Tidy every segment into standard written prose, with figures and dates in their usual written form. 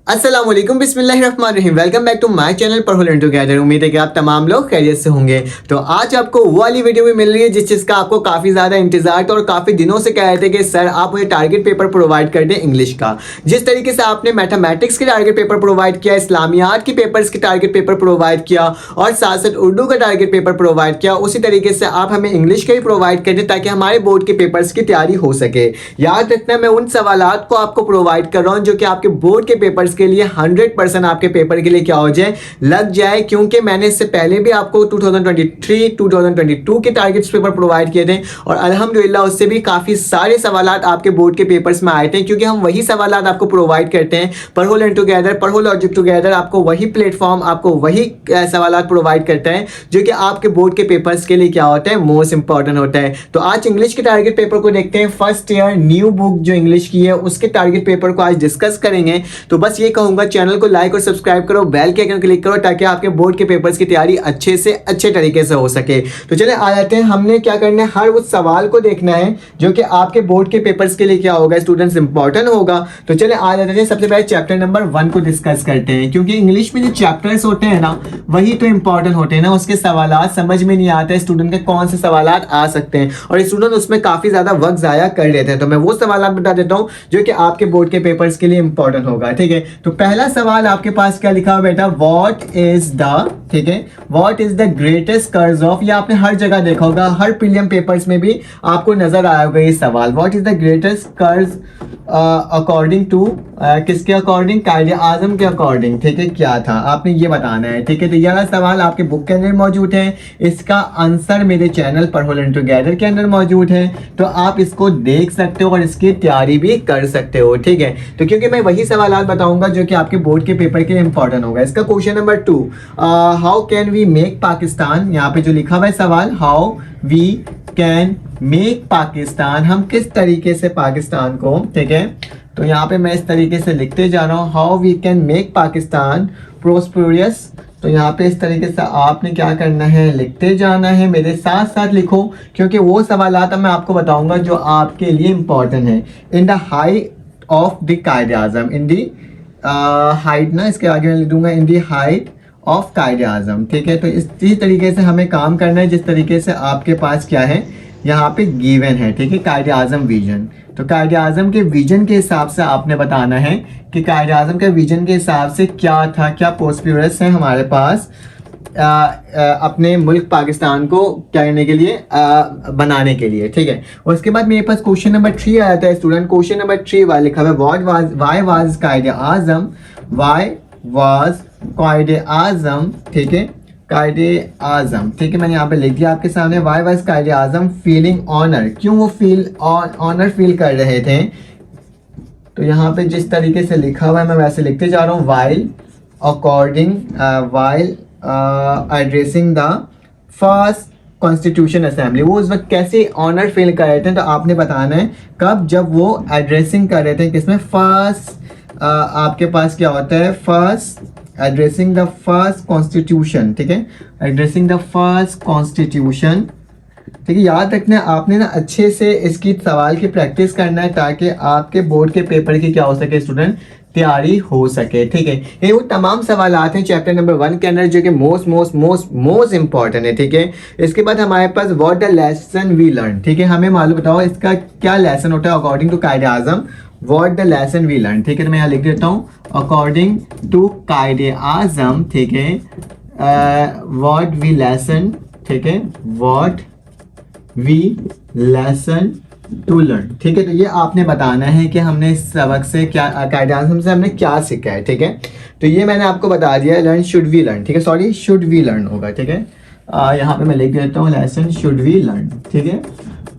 अस्सलाम वालेकुम बिस्मिल्लाहिर्रहमानिर्रहीम। Welcome back to my channel पर लर्न टुगेदर। उम्मीद है कि आप तमाम लोग खैरियत से होंगे। तो आज आपको वो वाली वीडियो भी मिल रही है जिस चीज़ का आपको काफ़ी ज़्यादा इंतजार था और काफ़ी दिनों से कह रहे थे कि सर आप मुझे टारगेट पेपर प्रोवाइड कर दें इंग्लिश का। जिस तरीके से आपने मैथमेटिक्स के टारगेट पेपर प्रोवाइड किया, इस्लामियात के पेपर्स के टारगेट पेपर प्रोवाइड किया और साथ साथ उर्दू का टारगेट पेपर प्रोवाइड किया, उसी तरीके से आप हमें इंग्लिश का भी प्रोवाइड कर दें ताकि हमारे बोर्ड के पेपर्स की तैयारी हो सके। याद रखना, मैं उन सवालात को आपको प्रोवाइड कर रहा हूँ जो कि आपके बोर्ड के पेपर्स के लिए 100% आपके पेपर के लिए क्या हो जाए, लग जाए। क्योंकि मैंने इससे पहले भी आपको 2023 2022 के टारगेट्स पेपर प्रोवाइड किए थे और अल्हम्दुलिल्लाह उससे भी काफ़ी सारे सवालात आपके बोर्ड के पेपर्स में आए थे। क्योंकि हम वही सवालात आपको प्रोवाइड करते हैं, पढ़ो लर्न टुगेदर, पढ़ो लॉजिक टुगेदर, आपको वही प्लेटफॉर्म, आपको वही सवालात प्रोवाइड करता है जो कि आपके बोर्ड के पेपर्स के लिए क्या होता है, मोस्ट इंपॉर्टेंट होता है। तो आज इंग्लिश के टारगेट पेपर को देखते हैं। फर्स्ट ईयर न्यू बुक जो इंग्लिश की है उसके टारगेट पेपर को आज डिस्कस करेंगे। तो बस ये कहूंगा, चैनल को लाइक और सब्सक्राइब करो, बेल के आइकन क्लिक करो ताकि आपके बोर्ड के पेपर्स की तैयारी अच्छे से अच्छे तरीके से हो सके। तो चलिए आ जाते हैं, हमने क्या करना है, हर उस सवाल को देखना है जो कि आपके बोर्ड के पेपर्स के लिए क्या होगा, स्टूडेंट्स इंपॉर्टेंट होगा। तो चलिए आ जाते हैं, सबसे पहले चैप्टर नंबर 1 को डिस्कस करते हैं। क्योंकि इंग्लिश में जो चैप्टर्स होते हैं ना वही तो इंपॉर्टेंट होते हैं ना, उसके सवालात समझ में नहीं आते स्टूडेंट के कौन से सवालात आ सकते हैं और स्टूडेंट उसमें काफी ज्यादा वक्त जाया कर लेते हैं। तो मैं वो सवालात बता देता हूँ जो कि आपके बोर्ड के पेपर्स के लिए इंपॉर्टेंट होगा। ठीक है, तो पहला सवाल आपके पास क्या लिखा हुआ बेटा, व्हाट इज द, ठीक है, व्हाट इज द ग्रेटेस्ट कर्ज ऑफ। ये आपने हर जगह देखा होगा, हर प्रीलियम पेपर्स में भी आपको नजर आया होगा ये सवाल, व्हाट इज द ग्रेटेस्ट कर्ज अकॉर्डिंग टू, किसके अकॉर्डिंग, कायदे आजम के अकॉर्डिंग। ठीक है, क्या था आपने ये बताना है। ठीक है, तो यह सवाल आपके बुक के अंदर मौजूद है, इसका आंसर मेरे चैनल पढ़ो लर्न टुगेदर के अंदर मौजूद है। तो आप इसको देख सकते हो और इसकी तैयारी भी कर सकते हो। ठीक है, तो क्योंकि मैं वही सवाल बताऊंगा जो कि आपके बोर्ड के पेपर के लिए इंपॉर्टेंट होगा। इसका question number 2, how can we make Pakistan. यहाँ पे जो लिखा हुआ है सवाल, how we can make Pakistan, हम किस तरीके से पाकिस्तान को, ठीक है, तो यहाँ पे मैं इस तरीके से लिखते जा रहा हूँ, how we can make Pakistan prosperous. तो यहाँ पे इस तरीके से आपने क्या करना है, लिखते जाना है, मेरे साथ साथ लिखो क्योंकि वो सवालात मैं आपको बताऊंगा जो आपके लिए इंपॉर्टेंट है। In the height of the कायदे आजम, इन दी हाइट ना, इसके आगे मैं लिख दूंगा इन दी हाइट ऑफ कायदे आजम। ठीक है, तो इसी तरीके से हमें काम करना है जिस तरीके से आपके पास क्या है यहाँ पे गिवन है। ठीक है, कायदे आजम विजन, तो कायदे आजम के विजन के हिसाब से आपने बताना है कि कायदे आजम के विजन के हिसाब से क्या था, क्या प्रोस्पेरस है हमारे पास अपने मुल्क पाकिस्तान को क्या करने के लिए, बनाने के लिए। ठीक है, उसके बाद मेरे पास क्वेश्चन नंबर 3 आया था स्टूडेंट। क्वेश्चन नंबर 3 वाला लिखा हुआ है, वाई वाज कायदे आजम, वाई वाज कायदे आजम, ठीक है, कायदे आजम, ठीक है, मैंने यहाँ पे लिख दिया आपके सामने, वाई वाज कायदे आजम फीलिंग ऑनर, क्यों वो ऑनर फील कर रहे थे। तो यहाँ पे जिस तरीके से लिखा हुआ है मैं वैसे लिखते जा रहा हूँ, while according, while addressing the first constitution assembly, वो उस वक्त कैसे ऑनर फील कर रहे थे। तो आपने बताना है कब, जब वो एड्रेसिंग कर रहे थे किसमें, फर्स्ट, आपके पास क्या होता है, first addressing the first constitution. ठीक है, एड्रेसिंग द फर्स्ट कॉन्स्टिट्यूशन। ठीक है, याद रखना आपने ना अच्छे से इसकी सवाल की प्रैक्टिस करना है ताकि आपके बोर्ड के पेपर की क्या हो सके, स्टूडेंट तैयारी हो सके। ठीक है, ये वो तमाम सवालात हैं चैप्टर नंबर 1 के अंदर जो कि मोस्ट इंपॉर्टेंट है। ठीक है, इसके बाद हमारे पास what the lesson we learn. ठीक है, हमें मालूम बताओ इसका क्या लेसन होता है according to Quaid-e Azam, what the lesson we learn. ठीक है, तो मैं यहाँ लिख देता हूँ, अकॉर्डिंग टू कायदे आजम, ठीक है, व्हाट वी लेसन, ठीक है, what we lesson to learn. ठीक है, तो ये आपने बताना है कि हमने इस सबक से क्या, कायदे आज़म से हमने क्या सीखा है। ठीक है, तो ये मैंने आपको बता दिया, लर्न शुड वी लर्न, ठीक है, सॉरी शुड वी लर्न होगा। ठीक है, यहाँ पे मैं लिख देता हूँ लेसन शुड वी लर्न। ठीक है,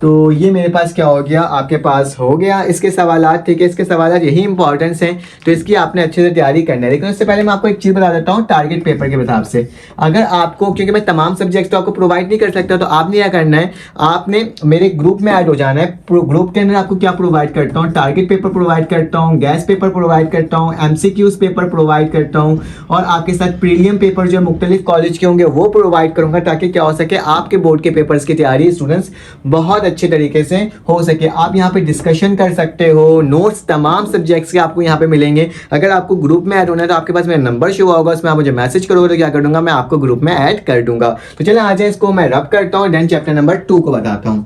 तो ये मेरे पास क्या हो गया, आपके पास हो गया इसके सवालात। ठीक है, इसके सवालात यही इंपॉर्टेंस हैं, तो इसकी आपने अच्छे से तैयारी करना है। लेकिन उससे पहले मैं आपको एक चीज़ बता देता हूँ टारगेट पेपर के हिसाब से। अगर आपको, क्योंकि मैं तमाम सब्जेक्ट्स तो आपको प्रोवाइड नहीं कर सकता, तो आपने क्या करना है, आपने मेरे ग्रुप में ऐड हो जाना है। ग्रुप के अंदर आपको क्या प्रोवाइड करता हूँ, टारगेट पेपर प्रोवाइड करता हूँ, गैस पेपर प्रोवाइड करता हूँ, MCQs पेपर प्रोवाइड करता हूँ और आपके साथ प्रीलियम पेपर जो मुख्तलिफ कॉलेज के होंगे वो प्रोवाइड करूँगा ताकि क्या हो सके, आपके बोर्ड के पेपर्स की तैयारी स्टूडेंट्स बहुत अच्छे तरीके से हो सके। आप यहाँ पे डिस्कशन कर सकते हो, नोट्स तमाम सब्जेक्ट्स के आपको यहाँ पे मिलेंगे। अगर आपको ग्रुप में ऐड होना है तो आपके पास मेरा नंबर शो होगा, उसमें आप मुझे मैसेज करोगे तो क्या कर दूंगा, मैं आपको ग्रुप में ऐड कर दूंगा। तो चलिए आ जाए, इसको मैं रब करता हूँ, देन चैप्टर नंबर 2 को बताता हूँ।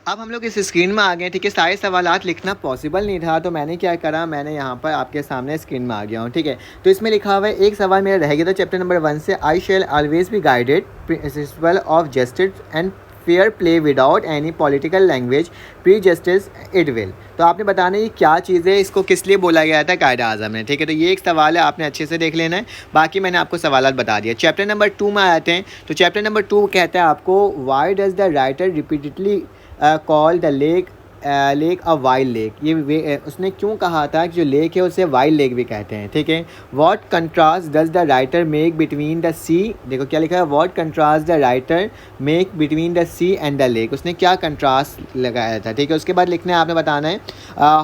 अब हम लोग इस स्क्रीन में आ गए, ठीक है। सारे सवालात लिखना पॉसिबल नहीं था, तो मैंने क्या करा, मैंने यहाँ पर आपके सामने स्क्रीन में आ गया हूँ, ठीक है। तो इसमें लिखा हुआ है, एक सवाल मेरा रह गया था चैप्टर नंबर 1 से, I shall always be guided principle of justice and fair play without any political language prejudice it will. तो आपने बताना ये क्या चीज़ है, इसको किस लिए बोला गया था कायदा आज़म ने, ठीक है। तो ये एक सवाल है, आपने अच्छे से देख लेना है। बाकी मैंने आपको सवालात बता दिया। चैप्टर नंबर 2 में आते हैं, तो चैप्टर नंबर 2 कहता है आपको, Y does the writer repeatedly call the lake a wild lake. ये उसने क्यों कहा था कि जो लेक है उसे वाइल्ड लेक भी कहते हैं, ठीक है। What contrast does the writer make between the sea, देखो क्या लिखा है, what contrast the writer make between the sea and the lake, उसने क्या कंट्रास्ट लगाया था, ठीक है। उसके बाद लिखना है, आपने बताना है,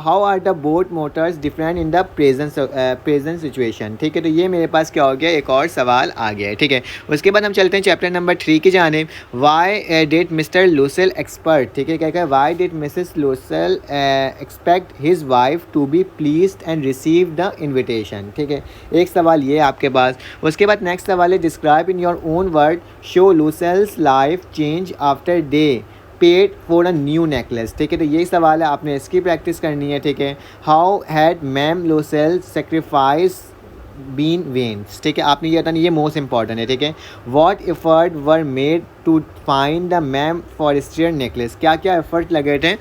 how are the boat motors different in the present situation, ठीक है। तो ये मेरे पास क्या हो गया, एक और सवाल आ गया है, ठीक है। उसके बाद हम चलते हैं चैप्टर नंबर 3 की जानिब। Why did Mr Loisel expect, ठीक है, क्या कहा, why did Mrs Loisel expect his wife to be pleased and receive the invitation, ठीक है। एक सवाल ये आपके पास। उसके बाद नेक्स्ट सवाल है, describe in your own word show Loisel's life change after they paid for a new necklace, ठीक है। तो यही सवाल है, आपने इसकी प्रैक्टिस करनी है, ठीक है। How had ma'am Loisel sacrifice been vain, ठीक है, आपने ये बताना, ये मोस्ट इंपॉर्टेंट है, ठीक है। What effort were made to find the ma'am Forestier necklace, क्या क्या एफर्ट लगे थे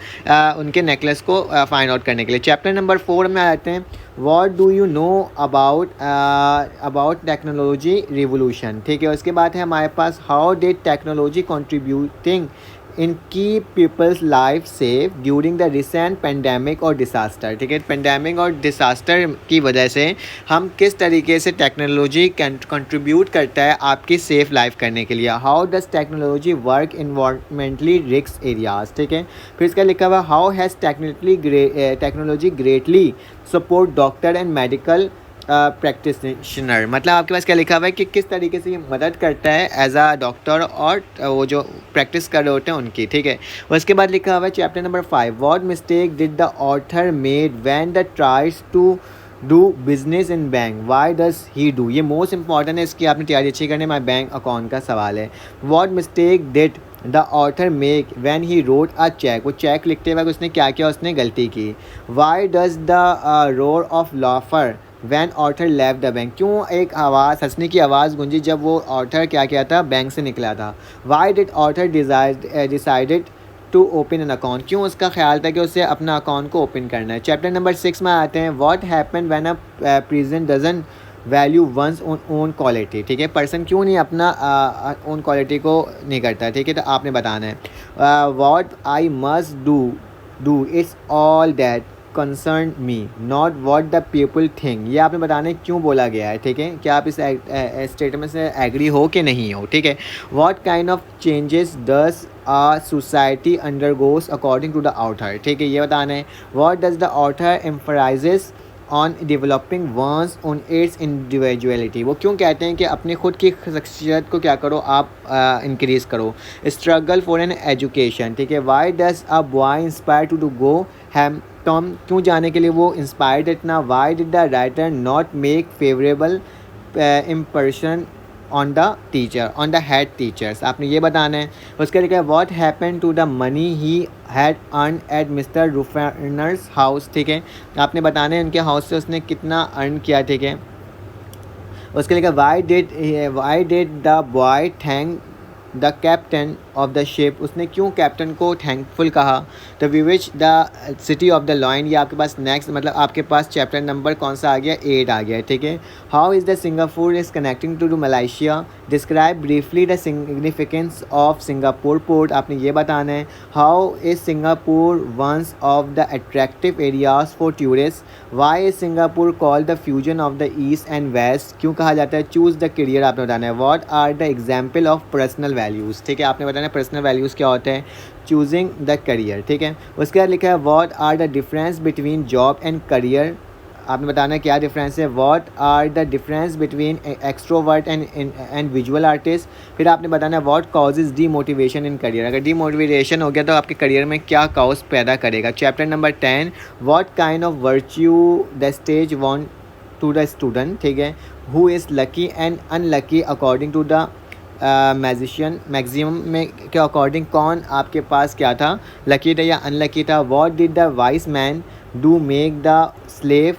उनके नेकलेस को फाइंड आउट करने के लिए। चैप्टर नंबर 4 में आते हैं, what do you know about technology revolution, ठीक है। उसके बाद है हमारे पास, how did technology contributing in की people's life safe during the recent pandemic और डिसास्टर, ठीक है। पेंडेमिक और डिसास्टर की वजह से हम किस तरीके से टेक्नोलॉजी कंट्रीब्यूट करता है आपकी सेफ लाइफ करने के लिए। How does technology work environmentally risk areas, ठीक है। फिर इसका लिखा हुआ, how has technology greatly support doctor and medical practitioner, मतलब आपके पास क्या लिखा हुआ है कि किस तरीके से ये मदद करता है एज अ डॉक्टर और वो जो प्रैक्टिस कर रहे होते हैं उनकी, ठीक है। उसके बाद लिखा हुआ है chapter number 5, what mistake did the author made when the tries to do business in bank, why does he do, ये मोस्ट इंपॉर्टेंट है, इसकी आपने तैयारी अच्छी करनी है, माई बैंक अकाउंट का सवाल है। What mistake did the author make when he wrote a cheque, वो चेक लिखते वक्त उसने क्या किया, उसने गलती की। Why does the roar of laughter when Arthur left the bank, क्यों एक आवाज़, हंसने की आवाज़ गूंजी जब वो ऑर्थर क्या किया था, बैंक से निकला था। Why did Arthur decided to open an account, क्यों उसका ख्याल था कि उसे अपना अकाउंट को ओपन करना है। चैप्टर नंबर 6 में आते हैं, what happen when a person doesn't value one's own quality, ठीक है। पर्सन क्यों नहीं अपना ओन क्वालिटी को नहीं करता, ठीक है। तो आपने बताना है, what I must do it's all that concern me not what the people think, ये आपने बताना है क्यों बोला गया है, ठीक है। क्या आप इस स्टेटमेंट से एग्री हो कि नहीं हो, ठीक है। What kind of changes does a society undergoes according to the author, ठीक है, ये बताना है। What does the author emphasises on developing one's on its individuality, वो क्यों कहते हैं कि अपनी खुद की शख्सियत को क्या करो आप इंक्रीज़ करो। स्ट्रगल फॉर एन एजुकेशन, ठीक है। Why does a boy inspire to go Ham Tom, क्यों जाने के लिए वो इंस्पायर्ड इतना। Why did the writer not make favourable impression on the teacher, on the head teachers, आपने ये बताना है। उसके लिए what happen to the money he had earn at Mr Ruffner's house, ठीक है, आपने बताना है उनके हाउस से उसने कितना अर्न किया, ठीक है। उसके लिए why did the boy thank the captain of the ship, उसने क्यों कैप्टन को थैंकफुल कहा। The which the city of the lion, ये आपके पास नेक्स्ट, मतलब आपके पास चैप्टर नंबर कौन सा आ गया, 8 आ गया है, ठीक है। How is the Singapore is connecting to Malaysia, describe briefly the significance of Singapore port, आपने ये बताना है। How is Singapore ones of the attractive areas for tourist, why is Singapore called the fusion of the east and west, क्यों कहा जाता है। Choose the career, आपने बताना है। What are the example of personal values, ठीक है, आपने बताना है पर्सनल वैल्यूज़ क्या होते हैं। चूजिंग द करियर, ठीक है। उसके बाद लिखा है what are the difference between job and career आपने बताना है क्या डिफरेंस है। What are the difference between extrovert and visual artist. फिर आपने बताना है what causes demotivation in career. अगर डीमोटिवेशन हो गया तो आपके करियर में क्या कॉज पैदा करेगा। Chapter number 10 what kind of virtue the stage want to the student, ठीक है। Who is lucky and unlucky according to the magician. Maximum में के अकॉर्डिंग कौन आपके पास क्या था, लकी था या अनलकी था। What did the wise man do make the slave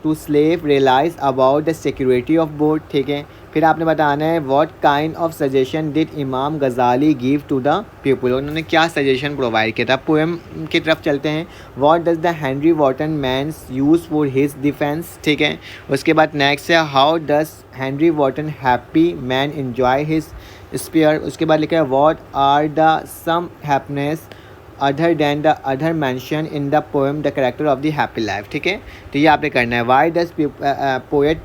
to slave realise about the security of board, ठीक है। फिर आपने बताना है what kind of suggestion did Imam Ghazali give to the people. उन्होंने क्या सजेशन प्रोवाइड किया था। पोएम की तरफ चलते हैं। What does the Henry Wotton man's use for his defence, ठीक है। उसके बाद नेक्स्ट है how does Henry Wotton happy man enjoy his spare. उसके बाद लिखा है what are the some happiness other than the other mention in the poem the character of the happy life, ठीक है। तो ये आपने करना है। Why does poet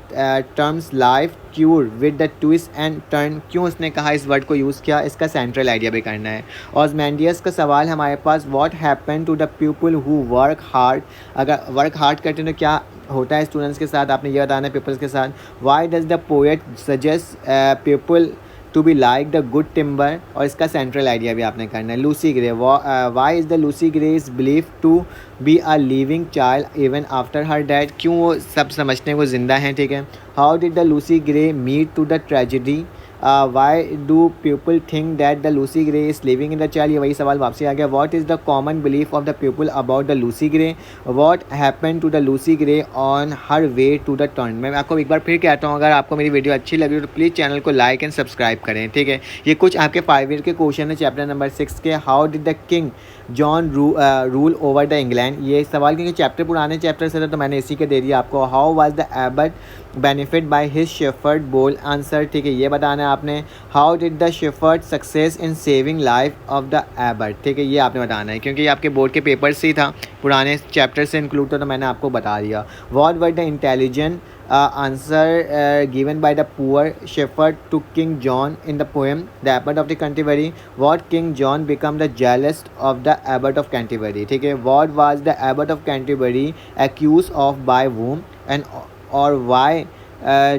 terms life cure with the twist and turn. क्यों उसने कहा इस वर्ड को यूज़ किया, इसका सेंट्रल आइडिया भी करना है। ऑजमेंडियस का सवाल हमारे पास what happen to the people who work hard. अगर वर्क हार्ड करते हैं तो क्या होता है स्टूडेंट्स के साथ, आपने ये बताना है पीपल्स के साथ। Why does the poet suggest people to be like the good timber, और इसका सेंट्रल आइडिया भी आपने करना है। Lucy Gray why is the Lucy Gray is believe to be a living child even after her death. क्यों वो सब समझते हैं वो ज़िंदा हैं, ठीक है। How did the Lucy Gray meet to the tragedy. Why do people think that the Lucy Gray is living in the child, ये वही सवाल वापसी आ गया। What is the common belief of the people about the Lucy Gray. What happen to the Lucy Gray on her way to the turn. मैं आपको एक बार फिर कहता हूँ, अगर आपको मेरी वीडियो अच्छी लगी तो प्लीज़ चैनल को लाइक एंड सब्सक्राइब करें, ठीक है। ये कुछ आपके 5 ईयर के क्वेश्चन है चैप्टर नंबर 6 के। How did the king John rule over the England. ये सवाल क्योंकि चैप्टर पुराने चैप्टर से था तो मैंने इसी के दे दिया आपको। How was the Abbott benefit by his shepherd बोल आंसर, ठीक है, ये बताना है आपने। How did the shepherd success in saving life of the Abbott, ठीक है, ये आपने बताना है क्योंकि ये आपके बोर्ड के पेपर से ही था, पुराने चैप्टर से इंक्लूड था तो मैंने आपको बता दिया। What were the intelligent answer given by the poor shepherd to King John in the poem The Abbot of the Canterbury. What King John became the jealous of the Abbot of Canterbury, ठीक है। What was the Abbot of Canterbury accused of by whom and or why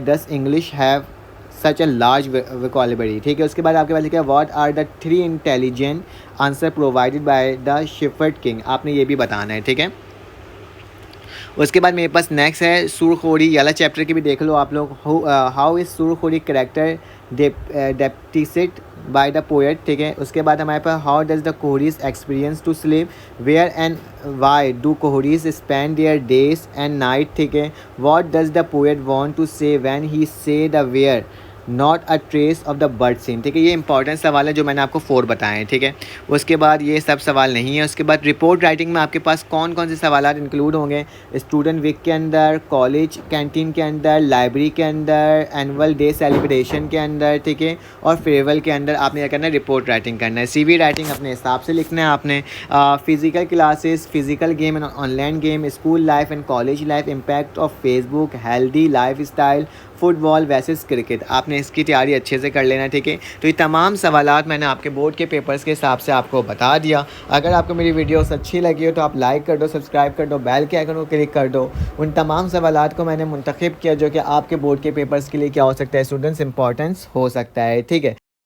does English have such a large vocabulary, ठीक है। उसके बाद आपके पास लिखा है What are the 3 intelligent answer provided by the shepherd king, आपने ये भी बताना है, ठीक है। उसके बाद मेरे पास नेक्स्ट है सुरखोरी, ये वाला चैप्टर की भी देख लो आप लोग। हाउ इज़ सुरखोरी character depicted by the poet, ठीक है। उसके बाद हमारे पास हाउ डज द कोहरीज experience to sleep, where and why do कोहरीज spend their days and night, ठीक है। What does the poet want to say when he say there were not a trace of the bird seen, ठीक है। ये important सवाल है जो मैंने आपको 4 बताए हैं, ठीक है। उसके बाद ये सब सवाल नहीं है। उसके बाद रिपोर्ट राइटिंग में आपके पास कौन कौन से सवाल इंक्लूड होंगे, स्टूडेंट वीक के अंदर, कॉलेज कैंटीन के अंदर, लाइब्रेरी के अंदर, एनुअल डे सेलिब्रेशन के अंदर, ठीक है, और फेयरवेल के अंदर आपने क्या करना है, रिपोर्ट राइटिंग करना है। CV राइटिंग अपने हिसाब से लिखना है आपने। Physical classes, physical game and online game, school life and college life, impact of Facebook, healthy life style, football versus cricket, आपने इसकी तैयारी अच्छे से कर लेना, ठीक है। तो ये तमाम सवालात मैंने आपके बोर्ड के पेपर्स के हिसाब से आपको बता दिया। अगर आपको मेरी वीडियोस अच्छी लगी हो तो आप लाइक कर दो, सब्सक्राइब कर दो, बेल के आइकन को क्लिक कर दो। उन तमाम सवालात को मैंने मुंतखब किया जो कि आपके बोर्ड के पेपर्स के लिए क्या हो सकता है स्टूडेंट्स इंपॉर्टेंस हो सकता है, ठीक है।